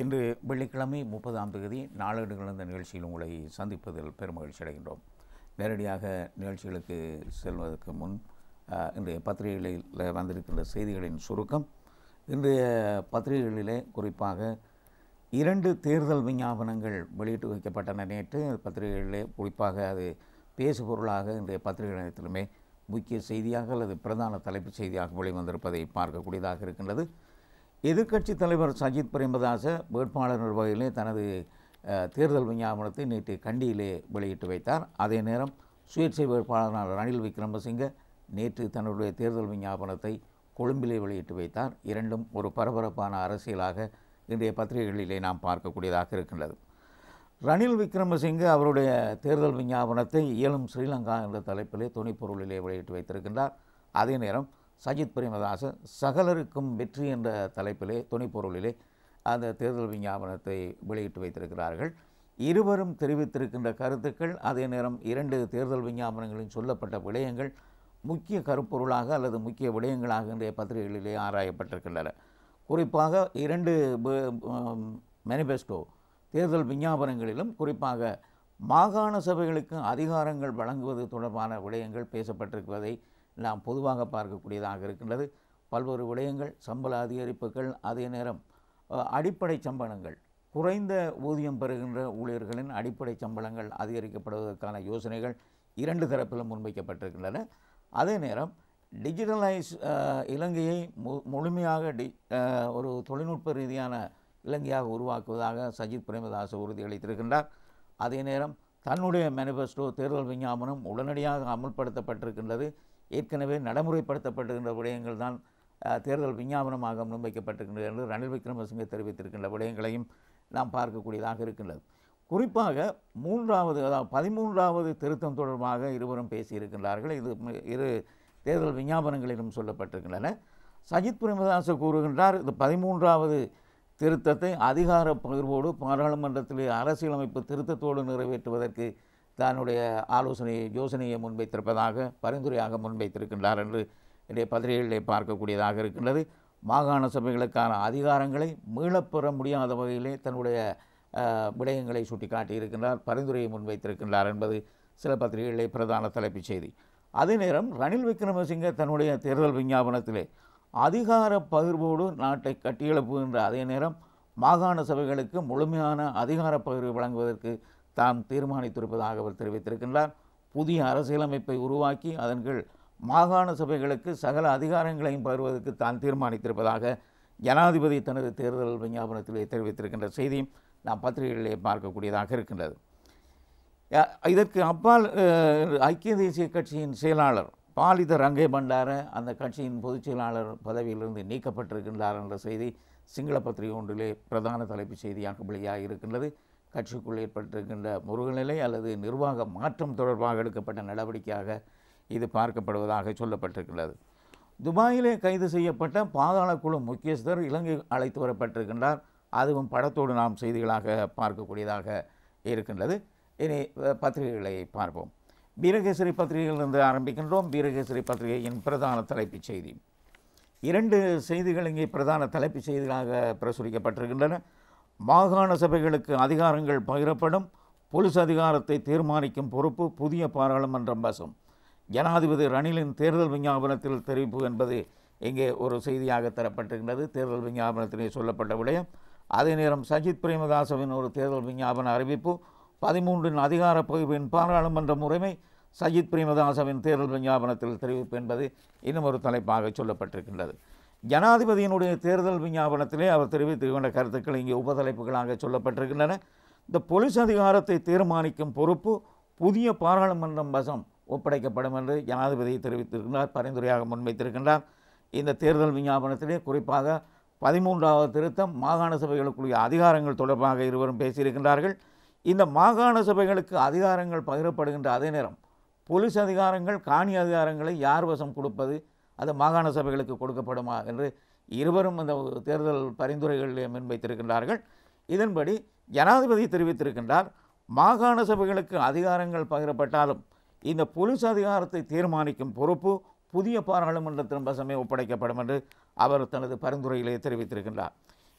இன்று வெள்ளிக்கிழமை 30ஆம் தேதி நாளேடுகள் இந்த நிகழ்ச்சியில் உங்களை சந்திப்பதில் பெருமகிழ்ச்சி அடைகின்றோம். நேரடியாக நிகழ்ச்சிகளுக்கு செல்வதற்கு முன் இன்றைய பத்திரிகைகளில் வந்திருக்கின்ற செய்திகளின் சுருக்கம். இன்றைய பத்திரிகைகளிலே குறிப்பாக 2 தேர்தல் விஞ்ஞாபனங்கள் வெளியிட்டு வைக்கப்பட்டன. நேற்று பத்திரிகைகளிலே குறிப்பாக அது பேசுபொருளாக இன்றைய பத்திரிகைகளிலுமே முக்கிய செய்தியாக அல்லது பிரதான தலைப்புச் செய்தியாக வெளிவந்திருப்பதை பார்க்கக்கூடியதாக இருக்கின்றது. எதிர்க்கட்சி தலைவர் சஜித் பிரேமதாச வேட்பாளர் வகையிலே தனது தேர்தல் விஞ்ஞாபனத்தை நேற்று கண்டியிலே வெளியிட்டு வைத்தார். அதே நேரம் சுயேட்சை வேட்பாளரான ரணில் விக்ரமசிங்க நேற்று தன்னுடைய தேர்தல் விஞ்ஞாபனத்தை கொழும்பிலே வெளியிட்டு வைத்தார். இரண்டும் ஒரு பரபரப்பான அரசியலாக இன்றைய பத்திரிகைகளிலே நாம் பார்க்கக்கூடியதாக இருக்கின்றது. ரணில் விக்ரமசிங்க அவருடைய தேர்தல் விஞ்ஞாபனத்தை இயலும் ஸ்ரீலங்கா என்ற தலைப்பிலே துணைப்பொருளிலே வெளியிட்டு வைத்திருக்கின்றார். அதே நேரம் சஜித் பிரேமதாச சகலருக்கும் வெற்றி என்ற தலைப்பிலே துணைப்பொருளிலே அந்த தேர்தல் விஞ்ஞாபனத்தை வெளியிட்டு வைத்திருக்கிறார்கள். இருவரும் தெரிவித்திருக்கின்ற கருத்துக்கள், அதே நேரம் 2 தேர்தல் விஞ்ஞாபனங்களில் சொல்லப்பட்ட விடயங்கள் முக்கிய கருப்பொருளாக அல்லது முக்கிய விடயங்களாக இன்றைய பத்திரிகைகளிலே ஆராயப்பட்டிருக்கின்றன. குறிப்பாக 2 மேனிஃபெஸ்டோ தேர்தல் விஞ்ஞாபனங்களிலும் குறிப்பாக மாகாண சபைகளுக்கு அதிகாரங்கள் வழங்குவது தொடர்பான விடயங்கள் பேசப்பட்டிருப்பதை நாம் பொதுவாக பார்க்கக்கூடியதாக இருக்கின்றது. பல்வேறு விடயங்கள், சம்பள அதிகரிப்புகள், அதே நேரம் அடிப்படை சம்பளங்கள், குறைந்த ஊதியம் பெறுகின்ற ஊழியர்களின் அடிப்படை சம்பளங்கள் அதிகரிக்கப்படுவதற்கான யோசனைகள் 2 தரப்பிலும் முன்வைக்கப்பட்டிருக்கின்றன. அதே நேரம் டிஜிட்டலைஸ் இலங்கையை முழுமையாக ஒரு தொழில்நுட்ப ரீதியான இலங்கையாக உருவாக்குவதாக சஜித் பிரேமதாச உறுதியளித்திருக்கின்றார். அதே நேரம் தன்னுடைய மேனிஃபெஸ்டோ தேர்தல் விஞ்ஞாபனம் உடனடியாக அமுல்படுத்தப்பட்டிருக்கின்றது. ஏற்கனவே நடைமுறைப்படுத்தப்பட்டிருக்கின்ற விடயங்கள் தான் தேர்தல் விஞ்ஞாபனமாக முன்வைக்கப்பட்டிருக்கின்றது என்று ரணில் விக்ரமசிங்கே தெரிவித்திருக்கின்ற விடயங்களையும் நாம் பார்க்கக்கூடியதாக இருக்கின்றது. குறிப்பாக 13வது திருத்தம் தொடர்பாக இருவரும் பேசியிருக்கின்றார்கள். இது 2 தேர்தல் விஞ்ஞாபனங்களிலும் சொல்லப்பட்டிருக்கின்றன. சஜித் பிரேமதாச கூறுகின்றார், இது 13வது திருத்தத்தை அதிகார பகிர்வோடு பாராளுமன்றத்திலே அரசியலமைப்பு திருத்தத்தோடு நிறைவேற்றுவதற்கு தன்னுடைய யோசனையை முன்வைத்திருப்பதாக பரிந்துரையாக முன்வைத்திருக்கின்றார் என்று இன்றைய பத்திரிகைகளிலே பார்க்கக்கூடியதாக இருக்கின்றது. மாகாண சபைகளுக்கான அதிகாரங்களை மீளப்பெற முடியாத வகையிலே தன்னுடைய விடயங்களை சுட்டிக்காட்டியிருக்கின்றார், பரிந்துரையை முன்வைத்திருக்கின்றார் என்பது சில பத்திரிகைகளிலே பிரதான தலைப்புச் செய்தி. அதே நேரம் ரணில் விக்ரமசிங்க தன்னுடைய தேர்தல் விஞ்ஞாபனத்திலே அதிகார பகிர்வோடு நாட்டை கட்டியெழுப்புகின்ற அதே நேரம் மாகாண சபைகளுக்கு முழுமையான அதிகார பகிர்வு வழங்குவதற்கு தாம் தீர்மானித்திருப்பதாக அவர் தெரிவித்திருக்கின்றார். புதிய அரசியலமைப்பை உருவாக்கி அதன் கீழ் மாகாண சபைகளுக்கு சகல அதிகாரங்களையும் பகிர்வதற்கு தான் தீர்மானித்திருப்பதாக ஜனாதிபதி தனது தேர்தல் விஞ்ஞாபனத்திலே தெரிவித்திருக்கின்ற செய்தியும் நாம் பத்திரிகைகளிலே பார்க்கக்கூடியதாக இருக்கின்றது. இதற்கு அப்பால் ஐக்கிய தேசிய கட்சியின் செயலாளர் பாலித ரங்கே பண்டார அந்த கட்சியின் பொதுச் செயலாளர் பதவியிலிருந்து நீக்கப்பட்டிருக்கின்றார் என்ற செய்தி சிங்கள பத்திரிகை ஒன்றிலே பிரதான தலைப்புச் செய்தியாக வெளியாக இருக்கின்றது. கட்சிக்குள் ஏற்பட்டிருக்கின்ற முருகநிலை அல்லது நிர்வாக மாற்றம் தொடர்பாக எடுக்கப்பட்ட நடவடிக்கையாக இது பார்க்கப்படுவதாக சொல்லப்பட்டிருக்கின்றது. துபாயிலே கைது செய்யப்பட்ட பாதாள குழு முக்கியஸ்தர் இலங்கை அழைத்து வரப்பட்டிருக்கின்றார். அதுவும் படத்தோடு நாம் செய்திகளாக பார்க்கக்கூடியதாக இருக்கின்றது. இனி பத்திரிகைகளை பார்ப்போம். வீரகேசரி பத்திரிகையிலிருந்து ஆரம்பிக்கின்றோம். வீரகேசரி பத்திரிகையின் பிரதான தலைப்புச் செய்தி 2 செய்திகள் இங்கே பிரதான தலைப்புச் செய்திகளாக பிரசுரிக்கப்பட்டிருக்கின்றன. மாகாண சபைகளுக்கு அதிகாரங்கள் பகிரப்படும், போலீஸ் அதிகாரத்தை தீர்மானிக்கும் பொறுப்பு புதிய பாராளுமன்றம் வசம். ஜனாதிபதி ரணிலின் தேர்தல் விஞ்ஞாபனத்தில் தெரிவிப்பு என்பது இங்கே ஒரு செய்தியாக தரப்பட்டிருக்கின்றது. தேர்தல் விஞ்ஞாபனத்திலே சொல்லப்பட்ட விடயம். அதே நேரம் சஜித் பிரேமதாசவின் ஒரு தேர்தல் விஞ்ஞாபன அறிவிப்பு, 13 அதிகார பகிர்வின் பாராளுமன்ற முறைமை, சஜித் பிரேமதாசவின் தேர்தல் விஞ்ஞாபனத்தில் தெரிவிப்பு என்பது இன்னும் ஒரு தலைப்பாக சொல்லப்பட்டிருக்கின்றது. ஜனாதிபதியினுடைய தேர்தல் விஞ்ஞாபனத்திலே அவர் தெரிவித்துக்கொண்ட கருத்துக்கள் இங்கே உபதலைப்புகளாக சொல்லப்பட்டிருக்கின்றன. இந்த போலீஸ் அதிகாரத்தை தீர்மானிக்கும் பொறுப்பு புதிய பாராளுமன்றம் வசம் ஒப்படைக்கப்படும் என்று ஜனாதிபதி தெரிவித்திருக்கிறார், பரிந்துரையாக முன்வைத்திருக்கின்றார். இந்த தேர்தல் விஞ்ஞாபனத்திலே குறிப்பாக 13வது திருத்தம் மாகாண சபைகளுக்குரிய அதிகாரங்கள் தொடர்பாக இருவரும் பேசியிருக்கின்றார்கள். இந்த மாகாண சபைகளுக்கு அதிகாரங்கள் பகிரப்படுகின்ற அதே நேரம் போலீஸ் அதிகாரங்கள், காணி அதிகாரங்களை யார் வசம் கொடுப்பது, அது மாகாண சபைகளுக்கு கொடுக்கப்படுமா என்று இருவரும் அந்த தேர்தல் பரிந்துரைகளிலே முன்வைத்திருக்கின்றார்கள். இதன்படி ஜனாதிபதி தெரிவித்திருக்கின்றார், மாகாண சபைகளுக்கு அதிகாரங்கள் பகிரப்பட்டாலும் இந்த போலீஸ் அதிகாரத்தை தீர்மானிக்கும் பொறுப்பு புதிய பாராளுமன்றத்தின் வசமே ஒப்படைக்கப்படும் என்று அவர் தனது பரிந்துரையிலே தெரிவித்திருக்கின்றார்.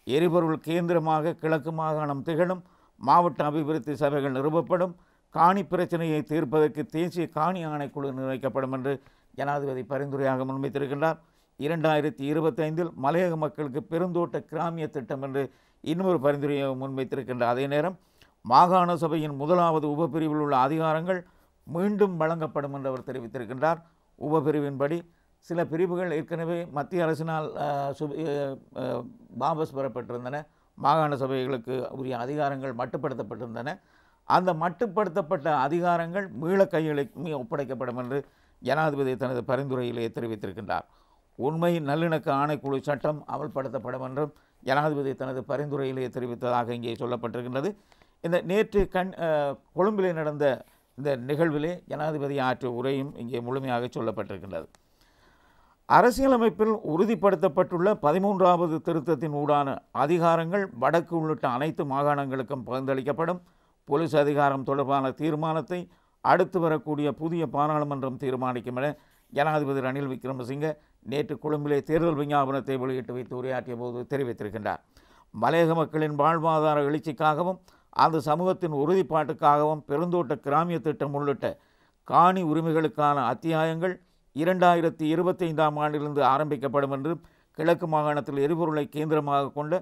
எரிபொருள் கேந்திரமாக கிழக்கு மாகாணம் திகழும். மாவட்ட அபிவிருத்தி சபைகள் நிறுவப்படும். காணி பிரச்சனையை தீர்ப்பதற்கு தேசிய காணி ஆணைக்குழு நிர்ணயிக்கப்படும் என்று ஜனாதிபதி பரிந்துரையாக முன்வைத்திருக்கின்றார். 2025 மலையக மக்களுக்கு பெருந்தோட்ட கிராமிய திட்டம் என்று இன்னொரு பரிந்துரையை முன்வைத்திருக்கின்றார். அதே நேரம் மாகாண சபையின் முதலாவது உபபிரிவில் உள்ள அதிகாரங்கள் மீண்டும் வழங்கப்படும் என்று அவர் தெரிவித்திருக்கின்றார். உபபிரிவின்படி சில பிரிவுகள் ஏற்கனவே மத்திய அரசினால் வாபஸ் பெறப்பட்டிருந்தன. மாகாண சபைகளுக்கு உரிய அதிகாரங்கள் மட்டுப்படுத்தப்பட்டிருந்தன. அந்த மட்டுப்படுத்தப்பட்ட அதிகாரங்கள் மீள கையளிக்கு ஒப்படைக்கப்படும் என்று ஜனாதிபதி தனது பரிந்துரையிலே தெரிவித்திருக்கின்றார். உண்மை நல்லிணக்க ஆணைக்குழு சட்டம் அமல்படுத்தப்படும் என்றும் ஜனாதிபதி தனது பரிந்துரையிலே தெரிவித்ததாக இங்கே சொல்லப்பட்டிருக்கின்றது. இந்த நேற்று கொழும்பிலே நடந்த இந்த நிகழ்விலே ஜனாதிபதி ஆற்றிய உரையும் இங்கே முழுமையாக சொல்லப்பட்டிருக்கின்றது. அரசியலமைப்பில் உறுதிப்படுத்தப்பட்டுள்ள 13வது திருத்தத்தின் ஊடான அதிகாரங்கள் வடக்கு உள்ளிட்ட அனைத்து மாகாணங்களுக்கும் பகிர்ந்தளிக்கப்படும். போலீஸ் அதிகாரம் தொடர்பான தீர்மானத்தை அடுத்து வரக்கூடிய புதிய பாராளுமன்றம் தீர்மானிக்கும் என ஜனாதிபதி ரணில் விக்ரமசிங்க நேற்று கொழும்பிலே தேர்தல் விஞ்ஞாபனத்தை வெளியிட்டு வைத்து உரையாற்றிய போது தெரிவித்திருக்கின்றார். மலையக மக்களின் வாழ்வாதார எழுச்சிக்காகவும் அந்த சமூகத்தின் உறுதிப்பாட்டுக்காகவும் பெருந்தோட்ட கிராமிய திட்டம் உள்ளிட்ட காணி உரிமைகளுக்கான அத்தியாயங்கள் 2025ஆம் ஆண்டிலிருந்து ஆரம்பிக்கப்படும் என்றும் கிழக்கு மாகாணத்தில் எரிபொருளை கேந்திரமாக கொண்ட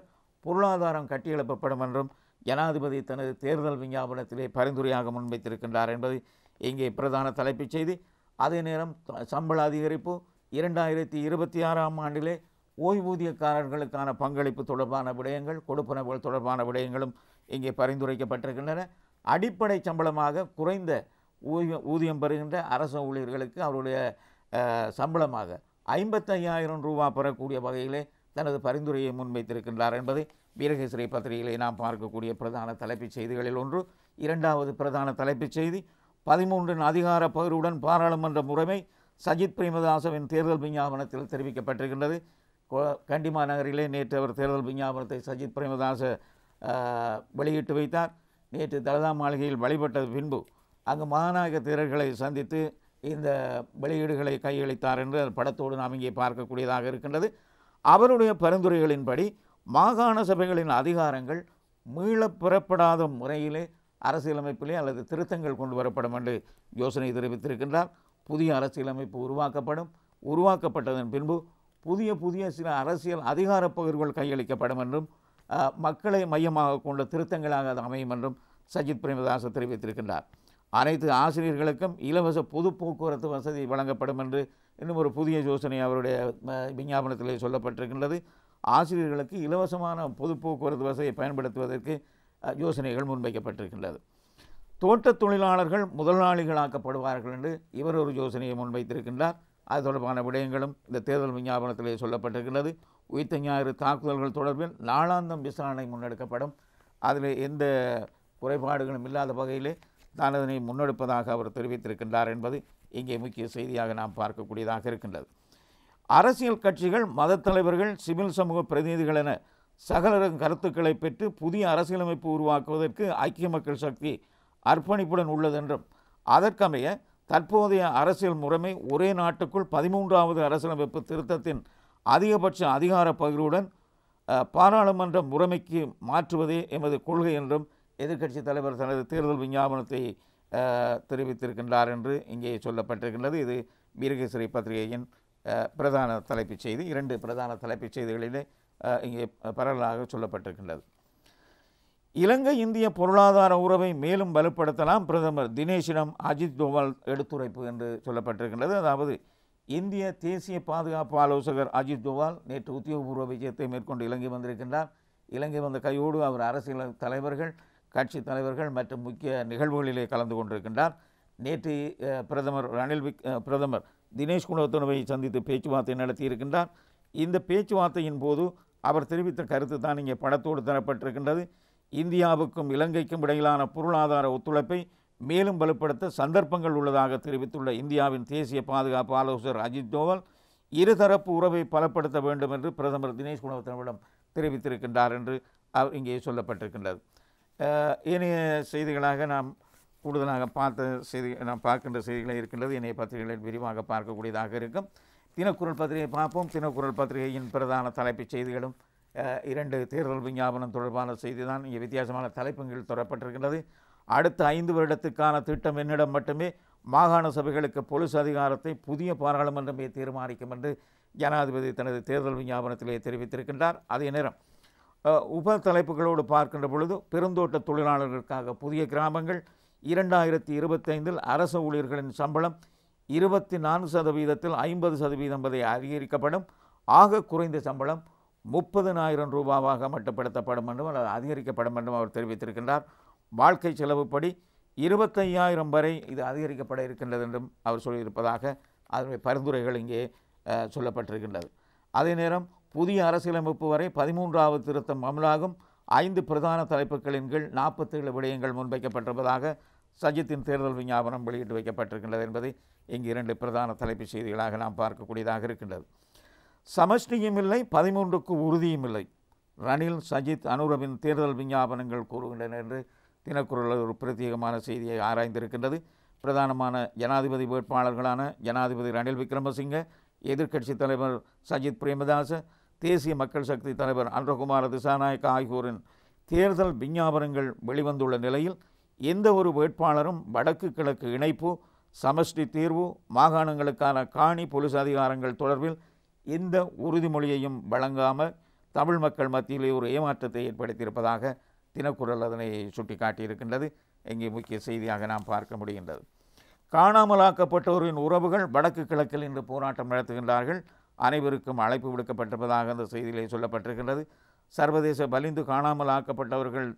பொருளாதாரம் கட்டியெழுப்பப்படும் என்றும் ஜனாதிபதி தனது தேர்தல் விஞ்ஞாபனத்திலே பரிந்துரையாக முன்வைத்திருக்கின்றார் என்பது இங்கே பிரதான தலைப்புச் செய்தி. அதே நேரம் சம்பள அதிகரிப்பு, 2026ஆம் ஆண்டிலே ஓய்வூதியக்காரர்களுக்கான பங்களிப்பு தொடர்பான விடயங்கள், கொடுப்பனவுகள் தொடர்பான விடயங்களும் இங்கே பரிந்துரைக்கப்பட்டிருக்கின்றன. அடிப்படை சம்பளமாக குறைந்த ஊதியம் பெறுகின்ற அரசு ஊழியர்களுக்கு அவருடைய சம்பளமாக 55,000 ரூபா பெறக்கூடிய வகையிலே தனது பரிந்துரையை முன்வைத்திருக்கின்றார் என்பதை வீரகேசரி பத்திரிகையிலே நாம் பார்க்கக்கூடிய பிரதான தலைப்புச் செய்திகளில் ஒன்று. இரண்டாவது பிரதான தலைப்புச் செய்தி 13 அதிகார பகிர்வுடன் பாராளுமன்ற முறைமை சஜித் பிரேமதாசவின் தேர்தல் விஞ்ஞாபனத்தில் தெரிவிக்கப்பட்டிருக்கின்றது. கண்டி மாநகரிலே நேற்று அவர் தேர்தல் விஞ்ஞாபனத்தை சஜித் பிரேமதாச வெளியிட்டு வைத்தார். நேற்று தலதா மாளிகையில் வழிபட்ட பின்பு அங்கு மகாநாயக தேரர்களை சந்தித்து இந்த வெளியீடுகளை கையளித்தார் என்று படத்தோடு நாம் இங்கே பார்க்கக்கூடியதாக இருக்கின்றது. அவருடைய பரிந்துரைகளின்படி மாகாண சபைகளின் அதிகாரங்கள் மீளப் பெறப்படாத முறையிலே அரசியலமைப்பிலே அல்லது திருத்தங்கள் கொண்டு வரப்படும் என்று யோசனை தெரிவித்திருக்கின்றார். புதிய அரசியலமைப்பு உருவாக்கப்பட்டதன் பின்பு புதிய சில அரசியல் அதிகார பகிர்வுகள் கையளிக்கப்படும் என்றும் மக்களை மையமாக கொண்ட திருத்தங்களாக அது அமையும் என்றும் சஜித் பிரேமதாச தெரிவித்திருக்கின்றார். அனைத்து ஆசிரியர்களுக்கும் இலவச பொது போக்குவரத்து வசதி வழங்கப்படும் என்று இன்னும் ஒரு புதிய யோசனை அவருடைய விஞ்ஞாபனத்திலே சொல்லப்பட்டிருக்கின்றது. ஆசிரியர்களுக்கு இலவசமான பொது போக்குவரத்து வசதியை பயன்படுத்துவதற்கு யோசனைகள் முன்வைக்கப்பட்டிருக்கின்றது. தோட்ட தொழிலாளர்கள் முதலாளிகளாக்கப்படுவார்கள் என்று இவர் ஒரு யோசனையை முன்வைத்திருக்கின்றார். அது தொடர்பான விடயங்களும் இந்த தேர்தல் விஞ்ஞாபனத்திலே சொல்லப்பட்டிருக்கின்றது. உயிர்த்த ஞாயிறு தாக்குதல்கள் தொடர்பில் நாளாந்தம் விசாரணை முன்னெடுக்கப்படும். அதில் எந்த குறைபாடுகளும் இல்லாத வகையிலே தான் அதனை முன்னெடுப்பதாக அவர் தெரிவித்திருக்கின்றார் என்பது இங்கே முக்கிய செய்தியாக நாம் பார்க்கக்கூடியதாக இருக்கின்றது. அரசியல் கட்சிகள், மத தலைவர்கள், சிவில் சமூக பிரதிநிதிகள் என சகலரும் கருத்துக்களை பெற்று புதிய அரசியலமைப்பு உருவாக்குவதற்கு ஐக்கிய மக்கள் சக்தி அர்ப்பணிப்புடன் உள்ளதென்றும் அதற்கமைய தற்போதைய அரசியல் முறைமை ஒரே நாட்டுக்குள் 13வது அரசியலமைப்பு திருத்தத்தின் அதிகபட்ச அதிகார பகிர்வுடன் பாராளுமன்ற முறைமைக்கு மாற்றுவதே எமது கொள்கை என்றும் எதிர்க்கட்சி தலைவர் தனது தேர்தல் விஞ்ஞாபனத்தை தெரிவித்திருக்கின்றார் என்று இங்கே சொல்லப்பட்டிருக்கின்றது. இது வீரகேசரி பத்திரிகையின் பிரதான தலைப்புச் செய்தி. 2 பிரதான தலைப்புச் செய்திகளிலே இங்கே பரவலாக சொல்லப்பட்டிருக்கின்றது. இலங்கை இந்திய பொருளாதார உறவை மேலும் வலுப்படுத்தலாம், பிரதமர் தினேஷிடம் அஜித் தோவல் எடுத்துரைப்பு என்று சொல்லப்பட்டிருக்கின்றது. அதாவது இந்திய தேசிய பாதுகாப்பு ஆலோசகர் அஜித் தோவல் நேற்று உத்தியோகபூர்வ விஜயத்தை மேற்கொண்டு இலங்கை வந்திருக்கின்றார். இலங்கை வந்த கையோடு அவர் அரசியல் தலைவர்கள், கட்சி தலைவர்கள் மற்றும் முக்கிய நிகழ்வுகளிலே கலந்து கொண்டிருக்கின்றார். நேற்று பிரதமர் தினேஷ் குணவர்த்தனவை சந்தித்து பேச்சுவார்த்தை நடத்தியிருக்கின்றார். இந்த பேச்சுவார்த்தையின் போது அவர் தெரிவித்த கருத்து தான் இங்கே படத்தோடு தரப்பட்டிருக்கின்றது. இந்தியாவுக்கும் இலங்கைக்கும் இடையிலான பொருளாதார ஒத்துழைப்பை மேலும் வலுப்படுத்த சந்தர்ப்பங்கள் உள்ளதாக தெரிவித்துள்ள இந்தியாவின் தேசிய பாதுகாப்பு ஆலோசகர் அஜித் தோவல் இருதரப்பு உறவை பலப்படுத்த வேண்டும் என்று பிரதமர் தினேஷ் குணவர்த்தனவிடம் தெரிவித்திருக்கின்றார் என்று இங்கே சொல்லப்பட்டிருக்கின்றது. ஏனைய செய்திகளாக நாம் கூடுதலாக நாம் பார்க்கின்ற செய்திகளை இருக்கின்றது. இணைய பத்திரிகைகளில் விரிவாக பார்க்கக்கூடியதாக இருக்கும். தினக்குரல் பத்திரிகை பார்ப்போம். தினக்குரல் பத்திரிகையின் பிரதான தலைப்புச் செய்திகளும் இரண்டு தேர்தல் விஞ்ஞாபனம் தொடர்பான செய்தி தான் இங்கே வித்தியாசமான தலைப்புகள் தொடரப்பட்டிருக்கின்றது. அடுத்த 5 வருடத்துக்கான திட்டம் என்னிடம் மட்டுமே, மாகாண சபைகளுக்கு பொலிஸ் அதிகாரத்தை புதிய பாராளுமன்றமே தீர்மானிக்கும் என்று ஜனாதிபதி தனது தேர்தல் விஞ்ஞாபனத்திலே தெரிவித்திருக்கின்றார். அதே நேரம் உப தலைப்புகளோடு பார்க்கின்ற பொழுது, பெருந்தோட்ட தொழிலாளர்களுக்காக புதிய கிராமங்கள், 2025 அரசு ஊழியர்களின் சம்பளம் 24% 50% வரை அதிகரிக்கப்படும், ஆக குறைந்த சம்பளம் 30,000 ரூபாவாக மட்டுப்படுத்தப்படும் என்றும் அல்லது அதிகரிக்கப்படும் என்றும் அவர் தெரிவித்திருக்கின்றார். வாழ்க்கை செலவுப்படி 25,000 வரை இது அதிகரிக்கப்பட இருக்கின்றது என்றும் அவர் சொல்லியிருப்பதாக அதனுடைய பரிந்துரைகள் இங்கே சொல்லப்பட்டிருக்கின்றது. அதே நேரம் புதிய அரசியலமைப்பு வரை 13வது திருத்தம் அமலாகும், 5 பிரதான தலைப்புகளின் கீழ் 47 விடயங்கள் முன்வைக்கப்பட்டிருப்பதாக சஜித்தின் தேர்தல் விஞ்ஞாபனம் வெளியிட்டு வைக்கப்பட்டிருக்கின்றது என்பதை இங்கு 2 பிரதான தலைப்புச் செய்திகளாக நாம் பார்க்கக்கூடியதாக இருக்கின்றது. சமஷ்டியும் இல்லை, 13க்கு உறுதியும் இல்லை, ரணில், சஜித், அனுரவின் தேர்தல் விஞ்ஞாபனங்கள் கூறுகின்றன என்று தினக்குரல் ஒரு பிரத்யேகமான செய்தியை ஆராய்ந்திருக்கின்றது. பிரதானமான ஜனாதிபதி வேட்பாளர்களான ஜனாதிபதி ரணில் விக்ரமசிங்க, எதிர்க்கட்சி தலைவர் சஜித் பிரேமதாச, தேசிய மக்கள் சக்தி தலைவர் அன்றகுமார திசாநாயக்க ஆகியோரின் தேர்தல் விஞ்ஞாபனங்கள் வெளிவந்துள்ள நிலையில் எந்த ஒரு வேட்பாளரும் வடக்கு கிழக்கு இணைப்பு, சமஷ்டி தீர்வு, மாகாணங்களுக்கான காணி பொலிஸ் அதிகாரங்கள் தொடர்பில் எந்த உறுதிமொழியையும் வழங்காமல் தமிழ் மக்கள் மத்தியிலே ஒரு ஏமாற்றத்தை ஏற்படுத்தியிருப்பதாக தினக்குரல் அதனை சுட்டிக்காட்டியிருக்கின்றது. இங்கே முக்கிய செய்தியாக நாம் பார்க்க முடிகின்றது. காணாமலாக்கப்பட்டோரின் உறவுகள் வடக்கு கிழக்கில் இன்று போராட்டம் நடத்துகின்றார்கள். அனைவருக்கும் அழைப்பு விடுக்கப்பட்டிருப்பதாக அந்த செய்தியிலே சொல்லப்பட்டிருக்கின்றது. சர்வதேச வலிந்து காணாமலாக்கப்பட்டவர்கள்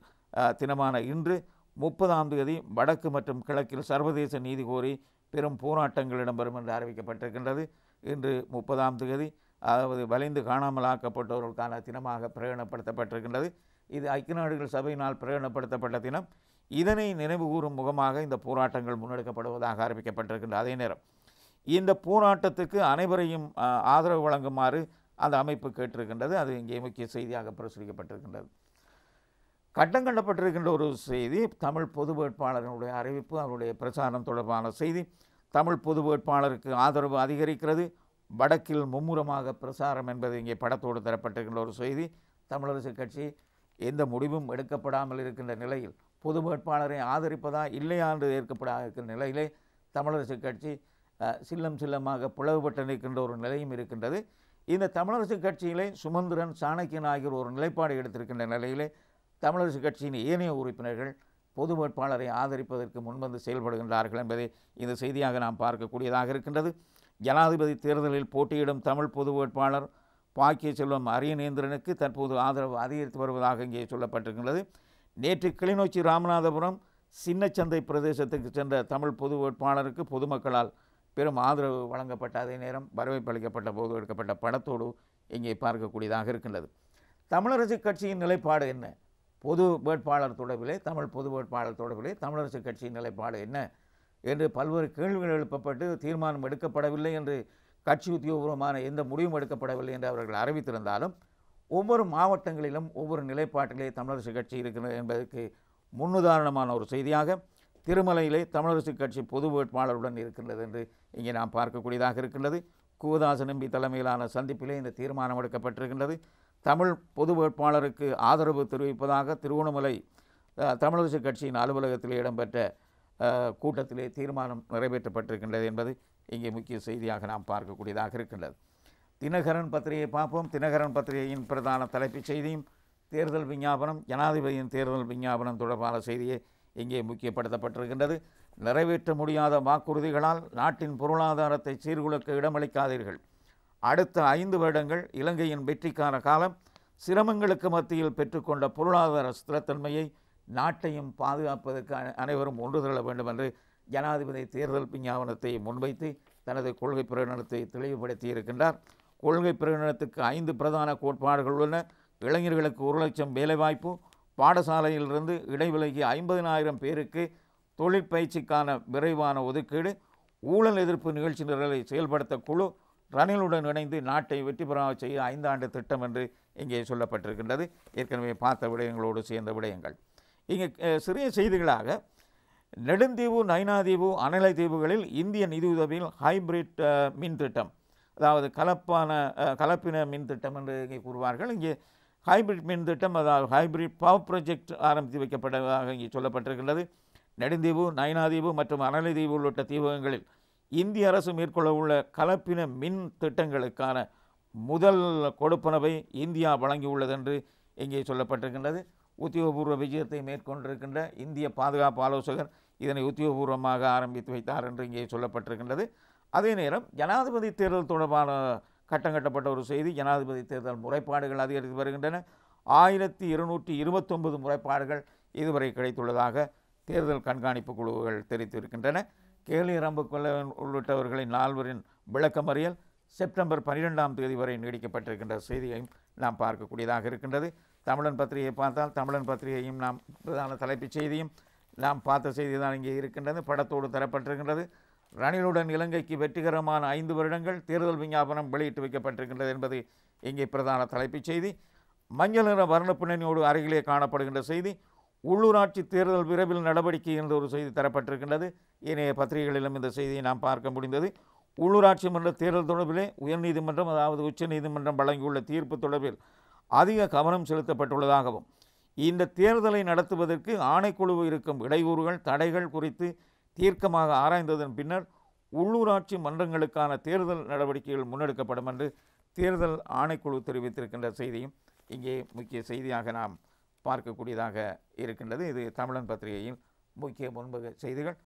தினமான இன்று 30ஆம் தேதி வடக்கு மற்றும் கிழக்கில் சர்வதேச நீதி கோரி பெரும் போராட்டங்கள் இடம்பெறும் என்று அறிவிக்கப்பட்டிருக்கின்றது. இன்று 30ஆம் தேதி, அதாவது வலிந்து காணாமலாக்கப்பட்டவர்களுக்கான தினமாக பிரகடனப்படுத்தப்பட்டிருக்கின்றது. இது ஐக்கிய நாடுகள் சபையினால் பிரகடனப்படுத்தப்பட்ட தினம். இதனை நினைவுகூரும் முகமாக இந்த போராட்டங்கள் முன்னெடுக்கப்படுவதாக அறிவிக்கப்பட்டிருக்கின்றது. அதே நேரம் இந்த போராட்டத்துக்கு அனைவரையும் ஆதரவு வழங்குமாறு அந்த அமைப்பு கேட்டிருக்கின்றது. அது இங்கே முக்கிய செய்தியாக பிரசுரிக்கப்பட்டிருக்கின்றது. கட்டம் கண்டப்பட்டிருக்கின்ற ஒரு செய்தி, தமிழ் பொது வேட்பாளர்களுடைய அறிவிப்பு, அவருடைய பிரச்சாரம் தொடர்பான செய்தி. தமிழ் பொது வேட்பாளருக்கு ஆதரவு அதிகரிக்கிறது, வடக்கில் மும்முரமாக பிரசாரம் என்பது இங்கே படத்தோடு தரப்பட்டிருக்கின்ற ஒரு செய்தி. தமிழரசு கட்சி எந்த முடிவும் எடுக்கப்படாமல் இருக்கின்ற நிலையில், பொது வேட்பாளரை ஆதரிப்பதா இல்லையா என்று ஏற்கப்படாத இருக்கின்ற நிலையிலே தமிழரசு கட்சி சில்லம் சில்லமாக பிளவுபட்டு நிற்கின்ற ஒரு நிலையும் இருக்கின்றது. இந்த தமிழரசு கட்சியிலே சுமந்திரன், சாணக்கியன் ஆகியோர் ஒரு நிலைப்பாடு எடுத்திருக்கின்ற நிலையிலே தமிழரசு கட்சியின் ஏனைய உறுப்பினர்கள் பொது வேட்பாளரை ஆதரிப்பதற்கு முன்வந்து செயல்படுகின்றார்கள் என்பதை இந்த செய்தியாக நாம் பார்க்கக்கூடியதாக இருக்கின்றது. ஜனாதிபதி தேர்தலில் போட்டியிடும் தமிழ் பொது வேட்பாளர் பாக்கிய செல்வம் அரியநேந்திரனுக்கு தற்போது ஆதரவு அதிகரித்து வருவதாக இங்கே சொல்லப்பட்டிருக்கின்றது. நேற்று கிளிநொச்சி ராமநாதபுரம் சின்னச்சந்தை பிரதேசத்துக்கு சென்ற தமிழ் பொது வேட்பாளருக்கு பொதுமக்களால் பெரும் ஆதரவு வழங்கப்பட்ட அதே நேரம் வரவேற்பளிக்கப்பட்ட போது எடுக்கப்பட்ட படத்தோடு இங்கே பார்க்கக்கூடியதாக இருக்கின்றது. தமிழரசு கட்சியின் நிலைப்பாடு என்ன? பொது வேட்பாளர் தொடர்பிலே, தமிழ் பொது வேட்பாளர் தொடர்பிலே தமிழரசு கட்சியின் நிலைப்பாடு என்ன என்று பல்வேறு கேள்விகள் எழுப்பப்பட்டு தீர்மானம் எடுக்கப்படவில்லை என்று, கட்சி உத்தியோகபூர்வமான எந்த முடிவும் எடுக்கப்படவில்லை என்று அவர்கள் அறிவித்திருந்தாலும், ஒவ்வொரு மாவட்டங்களிலும் ஒவ்வொரு நிலைப்பாட்டிலே தமிழரசு கட்சி இருக்கிறது என்பதற்கு முன்னுதாரணமான ஒரு செய்தியாக திருமலையிலே தமிழரசு கட்சி பொது வேட்பாளருடன் இருக்கின்றது என்று இங்கே நாம் பார்க்கக்கூடியதாக இருக்கின்றது. கூதாச நம்பி தலைமையிலான சந்திப்பிலே இந்த தீர்மானம் எடுக்கப்பட்டிருக்கின்றது. தமிழ் பொது வேட்பாளருக்கு ஆதரவு தெரிவிப்பதாக திருகோணமலை தமிழரசு கட்சியின் அலுவலகத்திலே இடம்பெற்ற கூட்டத்திலே தீர்மானம் நிறைவேற்றப்பட்டிருக்கின்றது என்பது இங்கே முக்கிய செய்தியாக நாம் பார்க்கக்கூடியதாக இருக்கின்றது. தினகரன் பத்திரிகையை பார்ப்போம். தினகரன் பத்திரிகையின் பிரதான தலைப்புச் செய்தியும் தேர்தல் விஞ்ஞாபனம், ஜனாதிபதியின் தேர்தல் விஞ்ஞாபனம் தொடர்பான செய்தியை இங்கே முக்கியப்படுத்தப்பட்டிருக்கின்றது. நிறைவேற்ற முடியாத வாக்குறுதிகளால் நாட்டின் பொருளாதாரத்தை சீர்குலைக்க இடமளிக்காதீர்கள். அடுத்த 5 வருடங்கள் இலங்கையின் வெற்றிக்கான காலம். சிரமங்களுக்கு மத்தியில் பெற்றுக்கொண்ட பொருளாதார ஸ்திரத்தன்மையை, நாட்டையும் பாதுகாப்பதற்கு அனைவரும் ஒன்று திரள வேண்டும் என்று ஜனாதிபதி தேர்தல் விஞ்ஞாபனத்தை முன்வைத்து தனது கொள்கை பிரகடனத்தை தெளிவுபடுத்தி இருக்கின்றார். கொள்கை பிரகடனத்துக்கு 5 பிரதான கோட்பாடுகள் உள்ளன. இளைஞர்களுக்கு 1 லட்சம் வேலைவாய்ப்பு, பாடசாலையிலிருந்து இடைவிலகி 50,000 பேருக்கு தொழிற்பயிற்சிக்கான விரைவான ஒதுக்கீடு, ஊழல் எதிர்ப்பு நிகழ்ச்சி நிரலை செயல்படுத்த குழு, ரணிலுடன் இணைந்து நாட்டை வெற்றி பெற செய்ய 5 ஆண்டு திட்டம் என்று இங்கே சொல்லப்பட்டிருக்கின்றது. ஏற்கனவே பார்த்த விடயங்களோடு சேர்ந்த விடயங்கள். இங்கே சிறிய செய்திகளாக, நெடுந்தீவு, நைனாதீவு, அனலை தீவுகளில் இந்திய நிதியுதவியில் ஹைபிரிட் மின் திட்டம், அதாவது கலப்பின மின் திட்டம் என்று இங்கே கூறுவார்கள். இங்கே ஹைபிரிட் மின் திட்டம், அதாவது ஹைபிரிட் பவர் ப்ராஜெக்ட் ஆரம்பித்து வைக்கப்பட்டதாக இங்கே சொல்லப்பட்டிருக்கின்றது. நெடுந்தீவு, நயினாதீவு மற்றும் அனலைதீவு உள்ளிட்ட தீவகங்களில் இந்திய அரசு மேற்கொள்ள உள்ள கலப்பின மின் திட்டங்களுக்கான முதல் கொடுப்பனவை இந்தியா வழங்கியுள்ளது என்று இங்கே சொல்லப்பட்டிருக்கின்றது. உத்தியோகபூர்வ விஜயத்தை மேற்கொண்டிருக்கின்ற இந்திய பாதுகாப்பு ஆலோசகர் இதனை உத்தியோகபூர்வமாக ஆரம்பித்து வைத்தார் என்று இங்கே சொல்லப்பட்டிருக்கின்றது. அதே நேரம் ஜனாதிபதி தேர்தல் தொடர்பான கட்டங்கட்டப்பட்ட ஒரு செய்தி. ஜனாதிபதி தேர்தல் முறைப்பாடுகள் அதிகரித்து வருகின்றன. 1229 முறைப்பாடுகள் இதுவரை கிடைத்துள்ளதாக தேர்தல் கண்காணிப்பு குழுக்கள் தெரிவித்திருக்கின்றன. கேலி ரம்புக்கொல்ல உள்ளிட்டவர்களின் 4 விளக்கமறியல் செப்டம்பர் 12ஆம் தேதி வரை நீடிக்கப்பட்டிருக்கின்ற செய்தியையும் நாம் பார்க்கக்கூடியதாக இருக்கின்றது. தமிழன் பத்திரிகையை பார்த்தால் தமிழன் பத்திரிகையும் நாம் பிரதான தலைப்புச் செய்தியும் நாம் பார்த்த செய்தி தான் இங்கே இருக்கின்றது. படத்தோடு தரப்பட்டிருக்கின்றது. ரணிலுடன் இலங்கைக்கு வெற்றிகரமான 5 வருடங்கள், தேர்தல் விஞ்ஞாபனம் வெளியிட்டு வைக்கப்பட்டிருக்கின்றது என்பது இங்கே பிரதான தலைப்புச் செய்தி. மஞ்சள் நிற வர்ணப்பின்னணியோடு அருகிலே காணப்படுகின்ற செய்தி. உள்ளூராட்சி தேர்தல் விரைவில் நடவடிக்கை என்ற ஒரு செய்தி தரப்பட்டிருக்கின்றது. ஏனைய பத்திரிகைகளிலும் இந்த செய்தியை நாம் பார்க்க முடிந்தது. உள்ளூராட்சி மன்ற தேர்தல் தொடர்பிலே உயர்நீதிமன்றம், அதாவது உச்ச நீதிமன்றம் வழங்கியுள்ள தீர்ப்பு தொடர்பில் அதிக கவனம் செலுத்தப்பட்டுள்ளதாகவும், இந்த தேர்தலை நடத்துவதற்கு ஆணைக்குழு இருக்கும் இடையூறுகள், தடைகள் குறித்து தீர்க்கமாக ஆராய்ந்ததன் பின்னர் உள்ளூராட்சி மன்றங்களுக்கான தேர்தல் நடவடிக்கைகள் முன்னெடுக்கப்படும் என்று தேர்தல் ஆணைக்குழு தெரிவித்திருக்கின்ற செய்தியும் இங்கே முக்கிய செய்தியாக நாம் பார்க்கக்கூடியதாக இருக்கின்றது. இது தமிழன் பத்திரிகையின் முக்கிய முன்பக செய்திகள்.